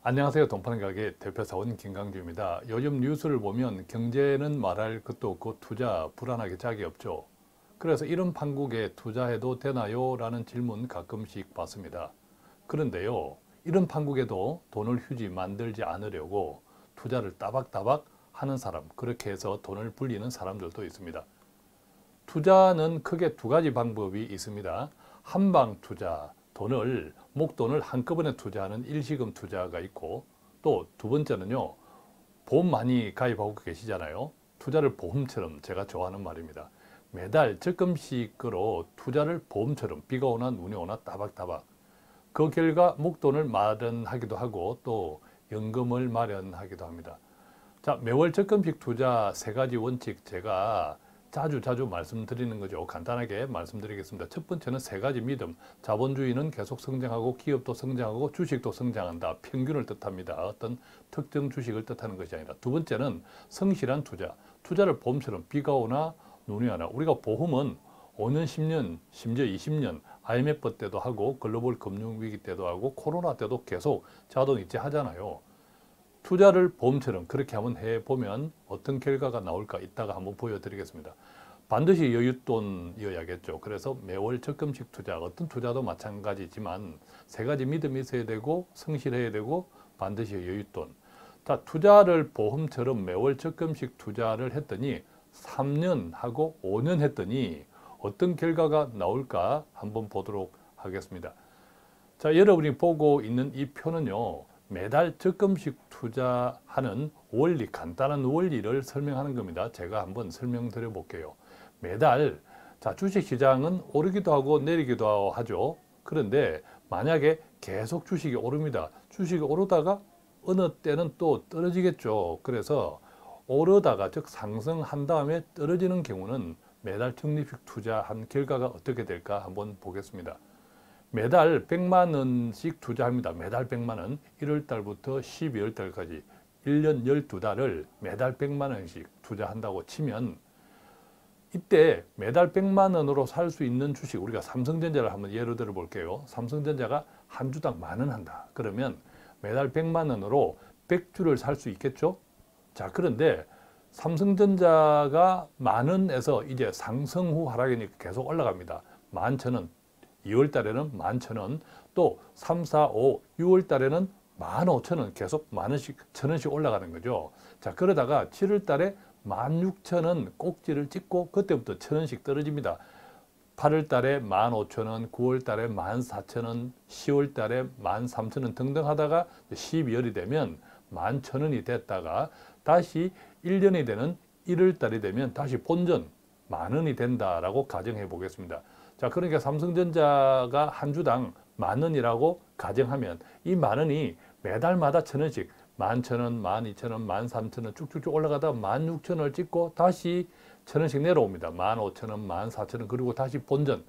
안녕하세요. 동파는가게 대표사원 김강주입니다. 요즘 뉴스를 보면 경제는 말할 것도 없고 투자 불안하게 짝이 없죠. 그래서 이런 판국에 투자해도 되나요? 라는 질문 가끔씩 받습니다. 그런데요, 이런 판국에도 돈을 휴지 만들지 않으려고 투자를 따박따박 하는 사람, 그렇게 해서 돈을 불리는 사람들도 있습니다. 투자는 크게 두 가지 방법이 있습니다. 한방 투자, 목돈을 한꺼번에 투자하는 일시금 투자가 있고, 또 두 번째는요, 보험 많이 가입하고 계시잖아요. 투자를 보험처럼, 제가 좋아하는 말입니다. 매달 적금식으로 투자를 보험처럼 비가 오나 눈이 오나 따박따박. 그 결과 목돈을 마련하기도 하고 또 연금을 마련하기도 합니다. 자, 매월 적금식 투자 세 가지 원칙 제가 자주 말씀드리는 거죠. 간단하게 말씀드리겠습니다. 첫 번째는 세 가지 믿음. 자본주의는 계속 성장하고 기업도 성장하고 주식도 성장한다. 평균을 뜻합니다. 어떤 특정 주식을 뜻하는 것이 아니라. 두 번째는 성실한 투자. 투자를 보험처럼 비가 오나 눈이 오나. 우리가 보험은 5년, 10년, 심지어 20년 IMF 때도 하고 글로벌 금융위기 때도 하고 코로나 때도 계속 자동이체 하잖아요. 투자를 보험처럼 그렇게 한번 해보면 어떤 결과가 나올까 이따가 한번 보여드리겠습니다. 반드시 여윳돈이어야겠죠. 그래서 매월 적금식 투자, 어떤 투자도 마찬가지지만 세 가지 믿음이 있어야 되고 성실해야 되고 반드시 여윳돈. 자, 투자를 보험처럼 매월 적금식 투자를 했더니 3년 하고 5년 했더니 어떤 결과가 나올까 한번 보도록 하겠습니다. 자, 여러분이 보고 있는 이 표는요. 매달 적금식 투자하는 원리, 간단한 원리를 설명하는 겁니다. 제가 한번 설명드려 볼게요. 매달, 자, 주식시장은 오르기도 하고 내리기도 하죠. 그런데 만약에 계속 주식이 오릅니다. 주식이 오르다가 어느 때는 또 떨어지겠죠. 그래서 오르다가, 즉 상승한 다음에 떨어지는 경우는 매달 적립식 투자한 결과가 어떻게 될까 한번 보겠습니다. 매달 100만 원씩 투자합니다. 매달 100만 원. 1월 달부터 12월 달까지 1년 12달을 매달 100만 원씩 투자한다고 치면 이때 매달 100만 원으로 살 수 있는 주식, 우리가 삼성전자를 한번 예로 들어 볼게요. 삼성전자가 한 주당 10,000원 한다. 그러면 매달 100만 원으로 100주를 살 수 있겠죠? 자, 그런데 삼성전자가 10,000원에서 이제 상승 후 하락이니까 계속 올라갑니다. 11,000원. 2월 달에는 11,000원, 또 3, 4, 5, 6월 달에는 15,000원 계속 10,000원씩, 1,000원씩 올라가는 거죠. 자, 그러다가 7월 달에 16,000원 꼭지를 찍고 그때부터 1,000원씩 떨어집니다. 8월 달에 15,000원, 9월 달에 14,000원, 10월 달에 13,000원 등등 하다가 12월이 되면 11,000원이 됐다가 다시 1년이 되는 1월 달이 되면 다시 본전 10,000원이 된다라고 가정해 보겠습니다. 자, 그러니까 삼성전자가 한 주당 10,000원이라고 가정하면 이 10,000원이 매달마다 1,000원씩 11,000원, 12,000원, 13,000원 쭉쭉쭉 올라가다 16,000원을 찍고 다시 1,000원씩 내려옵니다. 15,000원, 14,000원 그리고 다시 본전.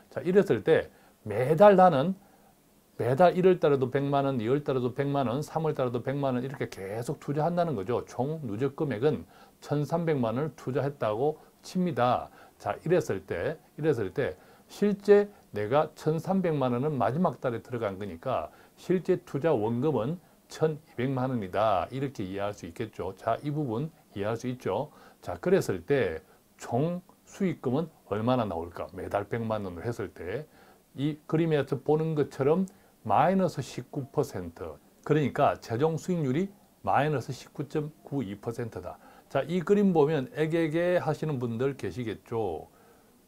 자, 이랬을 때 매달 나는 매달 1월 달에도 100만 원, 2월 달에도 100만 원, 3월 달에도 100만 원 이렇게 계속 투자한다는 거죠. 총 누적 금액은 1,300만 원을 투자했다고 칩니다. 자, 이랬을 때 실제 내가 1,300만 원은 마지막 달에 들어간 거니까 실제 투자 원금은 1,200만 원이다. 이렇게 이해할 수 있겠죠. 자, 이 부분 이해할 수 있죠. 자, 그랬을 때 총 수익금은 얼마나 나올까? 매달 100만 원을 했을 때 이 그림에서 보는 것처럼 마이너스 19%. 그러니까 최종 수익률이 마이너스 19.92%다. 자, 이 그림 보면 애게게 하시는 분들 계시겠죠.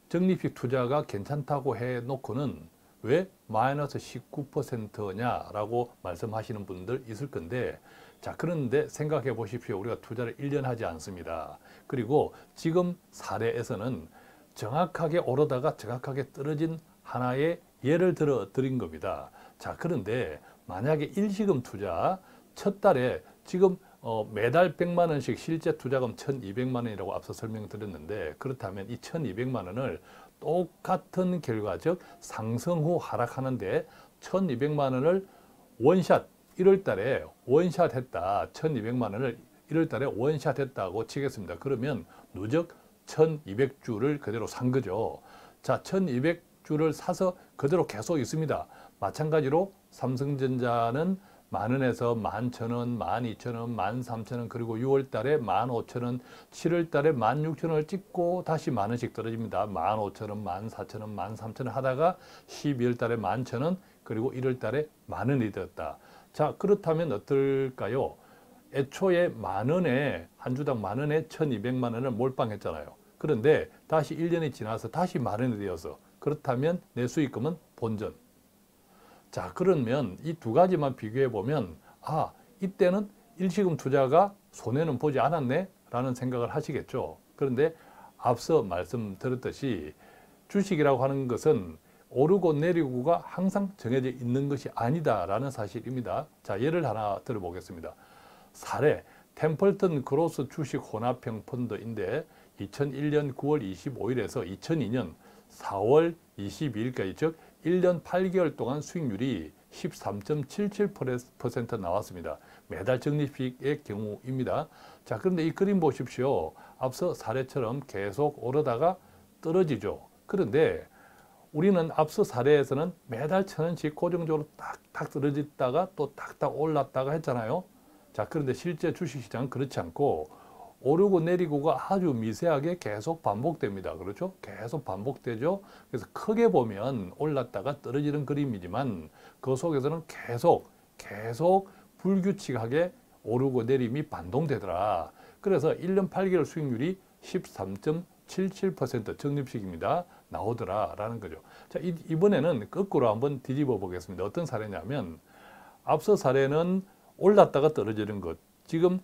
적립식 투자가 괜찮다고 해놓고는 왜 마이너스 19%냐라고 말씀하시는 분들 있을 건데, 자, 그런데 생각해 보십시오. 우리가 투자를 1년 하지 않습니다. 그리고 지금 사례에서는 정확하게 오르다가 정확하게 떨어진 하나의 예를 들어 드린 겁니다. 자, 그런데 만약에 일시금 투자 첫 달에 지금 매달 100만 원씩 실제 투자금 1,200만 원이라고 앞서 설명드렸는데, 그렇다면 이 1,200만 원을 똑같은 결과, 즉 상승 후 하락하는데 1,200만 원을 원샷 1월 달에 원샷 했다. 1,200만 원을 1월 달에 원샷 했다고 치겠습니다. 그러면 누적 1,200주를 그대로 산 거죠. 자, 1,200주를 사서 그대로 계속 있습니다. 마찬가지로 삼성전자는 10,000원에서 11,000원, 12,000원, 13,000원, 그리고 6월 달에 15,000원, 7월 달에 16,000원을 찍고 다시 10,000원씩 떨어집니다. 15,000원, 14,000원, 13,000원 하다가 12월 달에 11,000원, 그리고 1월 달에 10,000원이 되었다. 자, 그렇다면 어떨까요? 애초에 10,000원에, 한 주당 10,000원에 1,200만 원을 몰빵했잖아요. 그런데 다시 1년이 지나서 다시 10,000원이 되어서, 그렇다면 내 수익금은 본전. 자, 그러면 이 두 가지만 비교해 보면, 아, 이때는 일시금 투자가 손해는 보지 않았네 라는 생각을 하시겠죠. 그런데 앞서 말씀드렸듯이 주식이라고 하는 것은 오르고 내리고가 항상 정해져 있는 것이 아니다라는 사실입니다. 자, 예를 하나 들어보겠습니다. 사례, 템플턴 그로스 주식 혼합형 펀드인데 2001년 9월 25일에서 2002년 4월 22일까지, 즉 1년 8개월 동안 수익률이 13.77% 나왔습니다. 매달 적립식의 경우입니다. 자, 그런데 이 그림 보십시오. 앞서 사례처럼 계속 오르다가 떨어지죠. 그런데 우리는 앞서 사례에서는 매달 1,000원씩 고정적으로 딱딱 떨어졌다가 또 딱딱 올랐다가 했잖아요. 자, 그런데 실제 주식시장은 그렇지 않고 오르고 내리고가 아주 미세하게 계속 반복됩니다. 그렇죠? 계속 반복되죠. 그래서 크게 보면 올랐다가 떨어지는 그림이지만 그 속에서는 계속 불규칙하게 오르고 내림이 반동되더라. 그래서 1년 8개월 수익률이 13.77% 적립식입니다. 나오더라라는 거죠. 자, 이번에는 거꾸로 한번 뒤집어 보겠습니다. 어떤 사례냐면 앞서 사례는 올랐다가 떨어지는 것. 지금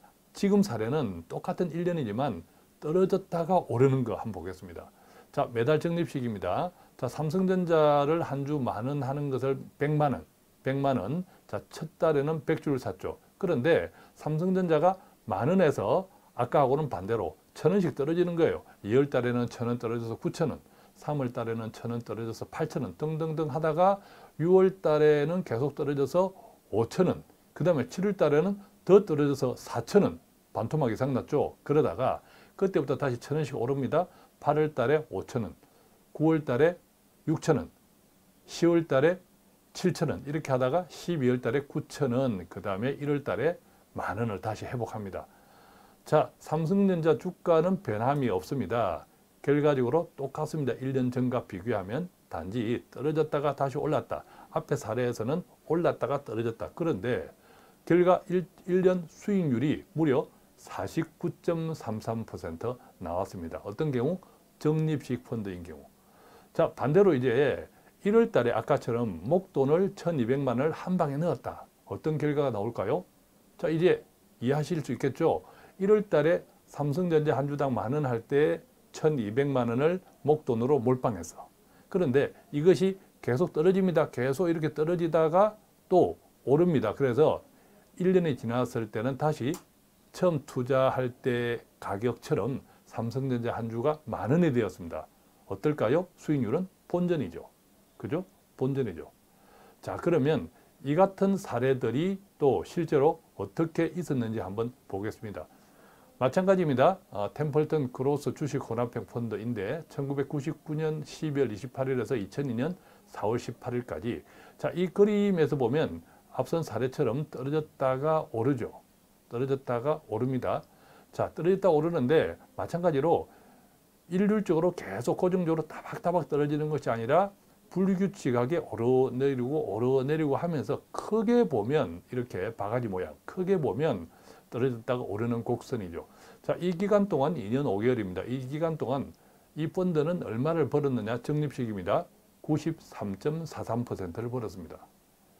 사례는 똑같은 1년이지만 떨어졌다가 오르는 거 한번 보겠습니다. 자, 매달 적립식입니다. 자, 삼성전자를 한 주 10,000원 하는 것을 100만 원. 자, 첫 달에는 100주를 샀죠. 그런데 삼성전자가 10,000원에서 아까하고는 반대로 1,000원씩 떨어지는 거예요. 2월 달에는 1,000원 떨어져서 9,000원, 3월 달에는 1,000원 떨어져서 8,000원 등등등 하다가 6월 달에는 계속 떨어져서 5,000원, 그 다음에 7월 달에는 더 떨어져서 4,000원, 반토막 이상 났죠. 그러다가 그때부터 다시 1,000원씩 오릅니다. 8월 달에 5,000원, 9월 달에 6,000원, 10월 달에 7,000원 이렇게 하다가 12월 달에 9,000원, 그 다음에 1월 달에 10,000원을 다시 회복합니다. 자, 삼성전자 주가는 변함이 없습니다. 결과적으로 똑같습니다. 1년 전과 비교하면 단지 떨어졌다가 다시 올랐다. 앞에 사례에서는 올랐다가 떨어졌다. 그런데 결과 1년 수익률이 무려 49.33% 나왔습니다. 어떤 경우? 적립식 펀드인 경우. 자, 반대로 이제 1월 달에 아까처럼 목돈을 1,200만 원을 한 방에 넣었다. 어떤 결과가 나올까요? 자, 이제 이해하실 수 있겠죠? 1월 달에 삼성전자 한 주당 10,000원 할 때 1,200만 원을 목돈으로 몰빵했어. 그런데 이것이 계속 떨어집니다. 계속 이렇게 떨어지다가 또 오릅니다. 그래서 1년이 지났을 때는 다시 처음 투자할 때 가격처럼 삼성전자 한 주가 10,000원이 되었습니다. 어떨까요? 수익률은 본전이죠. 그죠? 본전이죠. 자, 그러면 이 같은 사례들이 또 실제로 어떻게 있었는지 한번 보겠습니다. 마찬가지입니다. 템플턴 그로스 주식 혼합형 펀드인데 1999년 12월 28일에서 2002년 4월 18일까지. 자, 이 그림에서 보면 앞선 사례처럼 떨어졌다가 오르죠. 떨어졌다가 오릅니다. 자, 떨어졌다 오르는데 마찬가지로 일률적으로 계속 고정적으로 따박따박 떨어지는 것이 아니라 불규칙하게 오르내리고 하면서 크게 보면 이렇게 바가지 모양, 크게 보면 떨어졌다가 오르는 곡선이죠. 자, 이 기간 동안 2년 5개월입니다. 이 기간 동안 이 펀드는 얼마를 벌었느냐? 적립식입니다. 93.43%를 벌었습니다.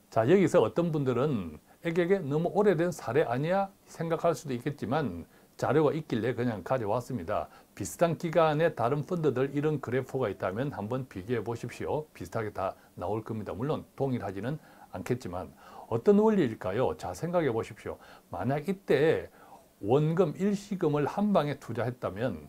자, 여기서 어떤 분들은 에게게 너무 오래된 사례 아니야? 생각할 수도 있겠지만 자료가 있길래 그냥 가져왔습니다. 비슷한 기간에 다른 펀드들 이런 그래프가 있다면 한번 비교해 보십시오. 비슷하게 다 나올 겁니다. 물론 동일하지는 않겠지만 어떤 원리일까요? 자, 생각해 보십시오. 만약 이때 원금 일시금을 한 방에 투자했다면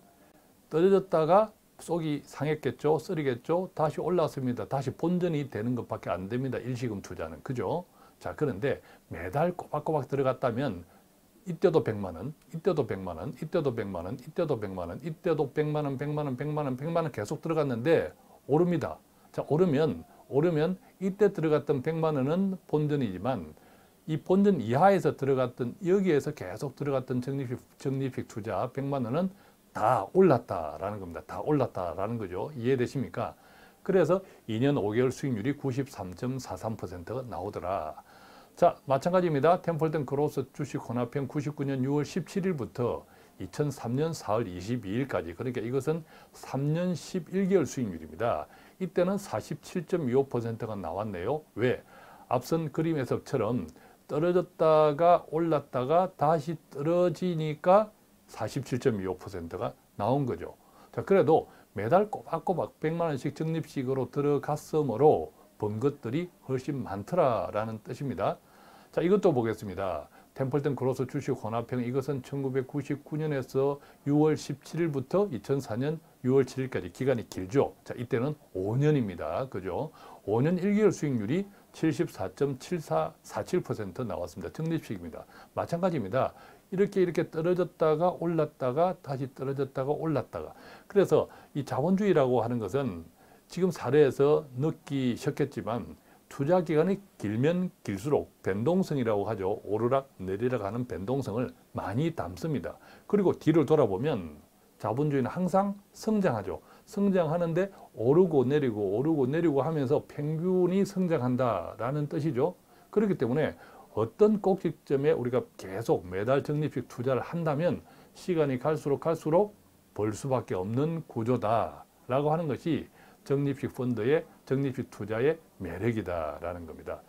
떨어졌다가 속이 상했겠죠? 쓰리겠죠? 다시 올랐습니다. 다시 본전이 되는 것밖에 안 됩니다. 일시금 투자는. 그죠? 자, 그런데 매달 꼬박꼬박 들어갔다면 이때도 100만 원, 이때도 100만 원, 이때도 100만 원, 이때도 100만 원, 이때도 100만 원, 100만 원, 100만 원, 100만 원 계속 들어갔는데 오릅니다. 자, 오르면 이때 들어갔던 100만 원은 본전이지만 이 본전 이하에서 들어갔던 여기에서 계속 들어갔던 적립식 투자 100만 원은 다 올랐다라는 겁니다. 다 올랐다라는 거죠. 이해되십니까? 그래서 2년 5개월 수익률이 93.43%가 나오더라. 자, 마찬가지입니다. 템플턴 그로스 주식 혼합형 99년 6월 17일부터 2003년 4월 22일까지, 그러니까 이것은 3년 11개월 수익률입니다. 이때는 47.25%가 나왔네요. 왜? 앞선 그림 해석처럼 떨어졌다가 올랐다가 다시 떨어지니까 47.25%가 나온 거죠. 자, 그래도 매달 꼬박꼬박 100만 원씩 적립식으로 들어갔으므로 번 것들이 훨씬 많더라라는 뜻입니다. 자, 이것도 보겠습니다. 템플턴 그로스 주식 혼합형, 이것은 1999년에서 6월 17일부터 2004년 6월 7일까지 기간이 길죠. 자, 이때는 5년입니다. 그죠? 5년 1개월 수익률이 74.7447% 나왔습니다. 적립식입니다. 마찬가지입니다. 이렇게 떨어졌다가 올랐다가 다시 떨어졌다가 올랐다가. 그래서 이 자본주의라고 하는 것은 지금 사례에서 느끼셨겠지만 투자 기간이 길면 길수록 변동성이라고 하죠. 오르락 내리락 하는 변동성을 많이 담습니다. 그리고 뒤를 돌아보면 자본주의는 항상 성장하죠. 성장하는데 오르고 내리고 하면서 평균이 성장한다라는 뜻이죠. 그렇기 때문에 어떤 꼭지점에 우리가 계속 매달 적립식 투자를 한다면 시간이 갈수록 벌 수밖에 없는 구조다라고 하는 것이 적립식 펀드의 적립식 투자의 매력이다라는 겁니다.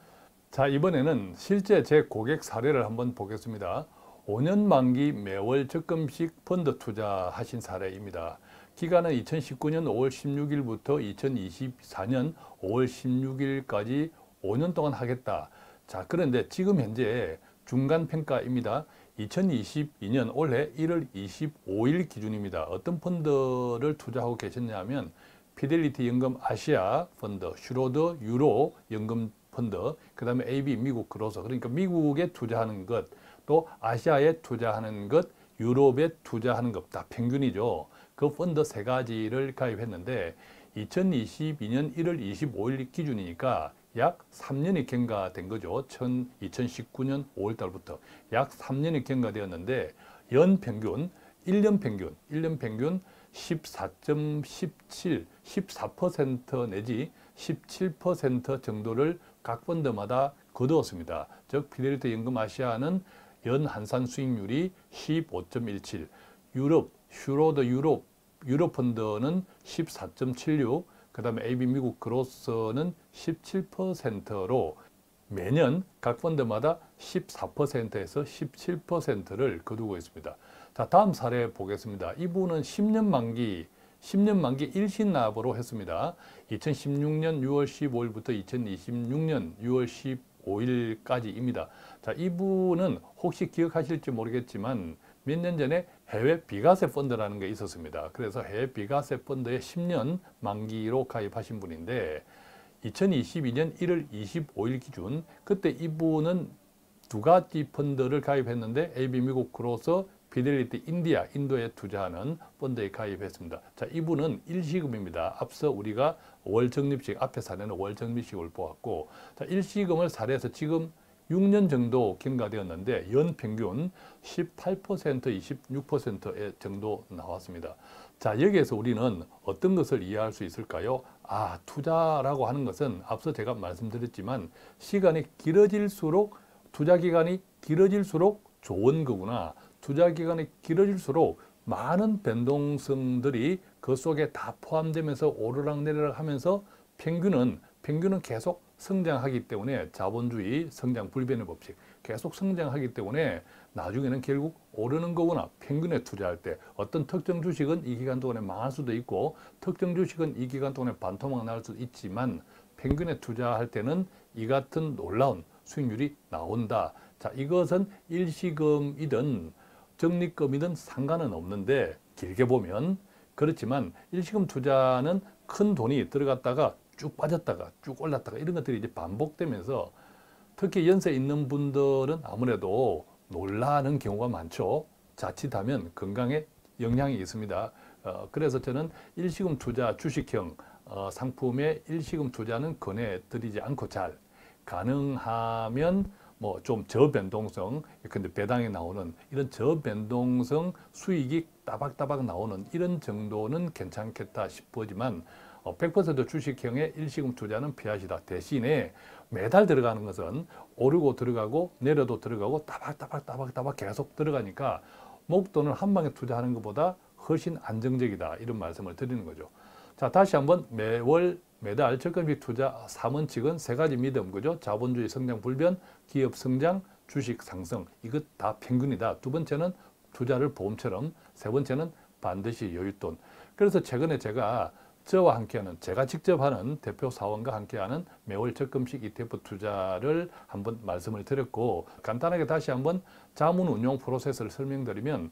자, 이번에는 실제 제 고객 사례를 한번 보겠습니다. 5년 만기 매월 적금식 펀드 투자하신 사례입니다. 기간은 2019년 5월 16일부터 2024년 5월 16일까지 5년 동안 하겠다. 자, 그런데 지금 현재 중간평가입니다. 2022년 올해 1월 25일 기준입니다. 어떤 펀드를 투자하고 계셨냐면 피델리티 연금 아시아 펀드, 슈로드 유로 연금 펀드, 그 다음에 AB 미국 그로서, 그러니까 미국에 투자하는 것, 또 아시아에 투자하는 것, 유럽에 투자하는 것, 다 평균이죠. 그 펀드 세 가지를 가입했는데 2022년 1월 25일 기준이니까 약 3년이 경과된 거죠. 2019년 5월 달부터 약 3년이 경과되었는데 연평균, 1년 평균 14.17, 14% 내지 17% 정도를 각 펀드마다 거두었습니다. 즉 피델리티 연금 아시아는 연 한산 수익률이 15.17, 슈로드 유럽 펀드는 14.76, 그 다음에 AB 미국 그로스는 17%로 매년 각 펀드마다 14%에서 17%를 거두고 있습니다. 자, 다음 사례 보겠습니다. 이분은 10년 만기 일신납으로 했습니다. 2016년 6월 15일부터 2026년 6월 15일까지입니다. 자, 이분은 혹시 기억하실지 모르겠지만 몇 년 전에 해외 비과세 펀드라는 게 있었습니다. 그래서 해외 비과세 펀드에 10년 만기로 가입하신 분인데 2022년 1월 25일 기준, 그때 이분은 두 가지 펀드를 가입했는데 AB 미국 그로서 피델리티 인도에 투자하는 펀드에 가입했습니다. 자, 이분은 일시금입니다. 앞서 우리가 월 적립식, 앞에 사례는 월 적립식을 보았고, 자, 일시금을 사례해서 지금 6년 정도 경과되었는데 연평균 18%, 26% 정도 나왔습니다. 자, 여기에서 우리는 어떤 것을 이해할 수 있을까요? 아, 투자라고 하는 것은 앞서 제가 말씀드렸지만 시간이 길어질수록, 투자 기간이 길어질수록 좋은 거구나. 투자 기간이 길어질수록 많은 변동성들이 그 속에 다 포함되면서 오르락내리락 하면서 평균은 계속 성장하기 때문에, 자본주의 성장 불변의 법칙, 계속 성장하기 때문에 나중에는 결국 오르는 거구나. 평균에 투자할 때 어떤 특정 주식은 이 기간 동안에 망할 수도 있고 특정 주식은 이 기간 동안에 반토막 날 수도 있지만 평균에 투자할 때는 이 같은 놀라운 수익률이 나온다. 자, 이것은 일시금이든 적립금이든 상관은 없는데 길게 보면 그렇지만 일시금 투자는 큰 돈이 들어갔다가 쭉 빠졌다가 쭉 올랐다가 이런 것들이 이제 반복되면서 특히 연세 있는 분들은 아무래도 놀라는 경우가 많죠. 자칫하면 건강에 영향이 있습니다. 그래서 저는 일시금 투자, 주식형 상품에 일시금 투자는 권해드리지 않고 잘 가능하면 뭐 좀 저변동성, 근데 배당이 나오는 이런 저변동성 수익이 따박따박 나오는 이런 정도는 괜찮겠다 싶어지만 100% 주식형의 일시금 투자는 피하시다. 대신에 매달 들어가는 것은 오르고 들어가고 내려도 들어가고 따박따박 계속 들어가니까 목돈을 한 방에 투자하는 것보다 훨씬 안정적이다. 이런 말씀을 드리는 거죠. 자, 다시 한번 매달 적금식 투자 3원칙은 세 가지 믿음, 그죠? 자본주의 성장 불변, 기업 성장, 주식 상승. 이것 다 평균이다. 두 번째는 투자를 보험처럼, 세 번째는 반드시 여윳돈. 그래서 최근에 저와 함께하는, 제가 직접 하는 대표 사원과 함께하는 매월 적금식 ETF 투자를 한번 말씀을 드렸고, 간단하게 다시 한번 자문 운용 프로세스를 설명드리면,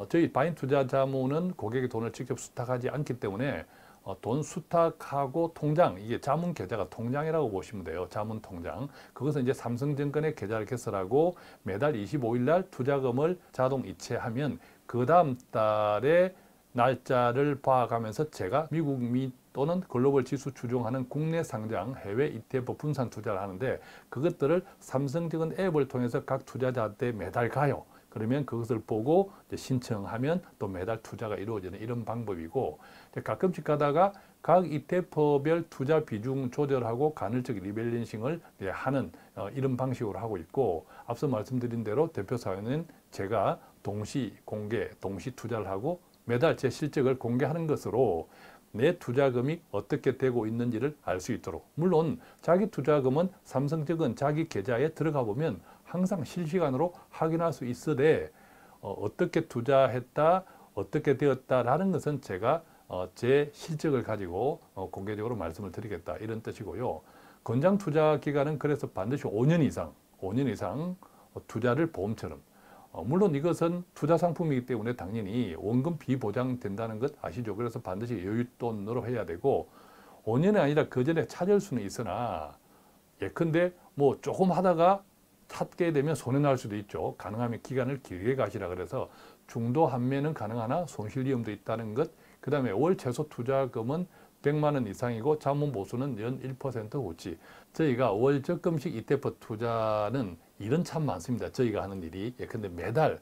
저희 바인 투자 자문은 고객의 돈을 직접 수탁하지 않기 때문에 돈 수탁하고 통장, 이게 자문 계좌가 통장이라고 보시면 돼요. 자문 통장. 그것은 이제 삼성증권의 계좌를 개설하고 매달 25일 날 투자금을 자동 이체하면 그 다음 달에 날짜를 봐가면서 제가 미국 또는 글로벌 지수 추종하는 국내 상장 해외 ETF 분산 투자를 하는데 그것들을 삼성증권 앱을 통해서 각 투자자한테 매달 가요. 그러면 그것을 보고 이제 신청하면 또 매달 투자가 이루어지는 이런 방법이고, 가끔씩 가다가 각 ETF별 투자 비중 조절하고 간헐적 리밸런싱을 하는 이런 방식으로 하고 있고, 앞서 말씀드린 대로 대표 사원은 제가 동시 공개, 동시 투자를 하고 매달 제 실적을 공개하는 것으로 내 투자금이 어떻게 되고 있는지를 알 수 있도록, 물론 자기 투자금은 삼성증권 자기 계좌에 들어가 보면 항상 실시간으로 확인할 수 있으되 어떻게 투자했다, 어떻게 되었다라는 것은 제가 제 실적을 가지고 공개적으로 말씀을 드리겠다 이런 뜻이고요. 권장 투자 기간은 그래서 반드시 5년 이상 투자를 보험처럼, 물론 이것은 투자 상품이기 때문에 당연히 원금 비보장된다는 것 아시죠? 그래서 반드시 여윳돈으로 해야 되고 5년이 아니라 그 전에 찾을 수는 있으나 예컨대 뭐 조금 하다가 찾게 되면 손해날 수도 있죠. 가능하면 기간을 길게 가시라 그래서 중도 환매는 가능하나 손실 위험도 있다는 것. 그 다음에 월 최소 투자금은 100만 원 이상이고 자문 보수는 연 1% 후치. 저희가 월 적금식 ETF 투자는 일은 참 많습니다. 저희가 하는 일이. 예컨대 매달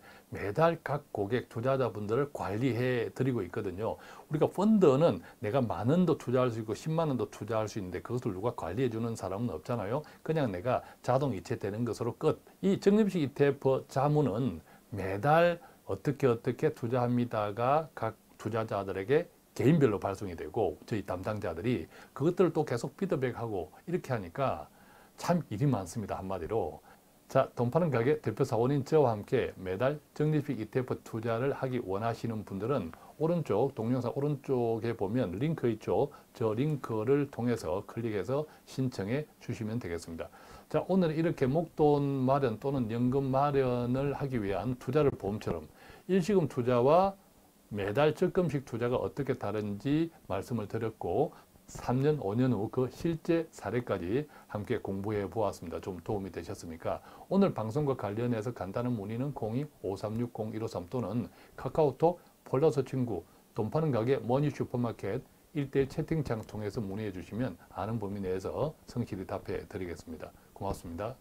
각 고객 투자자분들을 관리해 드리고 있거든요. 우리가 펀드는 내가 10,000원도 투자할 수 있고 10만 원도 투자할 수 있는데 그것을 누가 관리해 주는 사람은 없잖아요. 그냥 내가 자동 이체되는 것으로 끝. 이 적금식 ETF 자문은 매달 어떻게 투자합니다가 각 투자자들에게 개인별로 발송이 되고 저희 담당자들이 그것들을 또 계속 피드백하고 이렇게 하니까 참 일이 많습니다. 한마디로. 자, 돈 파는 가게 대표 사원인 저와 함께 매달 적립식 ETF 투자를 하기 원하시는 분들은 오른쪽, 동영상 오른쪽에 보면 링크 있죠. 저 링크를 통해서 클릭해서 신청해 주시면 되겠습니다. 자, 오늘은 이렇게 목돈 마련 또는 연금 마련을 하기 위한 투자를 보험처럼 일시금 투자와 매달 적금식 투자가 어떻게 다른지 말씀을 드렸고 3년, 5년 후 그 실제 사례까지 함께 공부해 보았습니다. 좀 도움이 되셨습니까? 오늘 방송과 관련해서 간단한 문의는 02-5360-153 또는 카카오톡 폴더서 친구, 돈 파는 가게 머니 슈퍼마켓 1대1 채팅창 통해서 문의해 주시면 아는 범위 내에서 성실히 답해 드리겠습니다. 고맙습니다.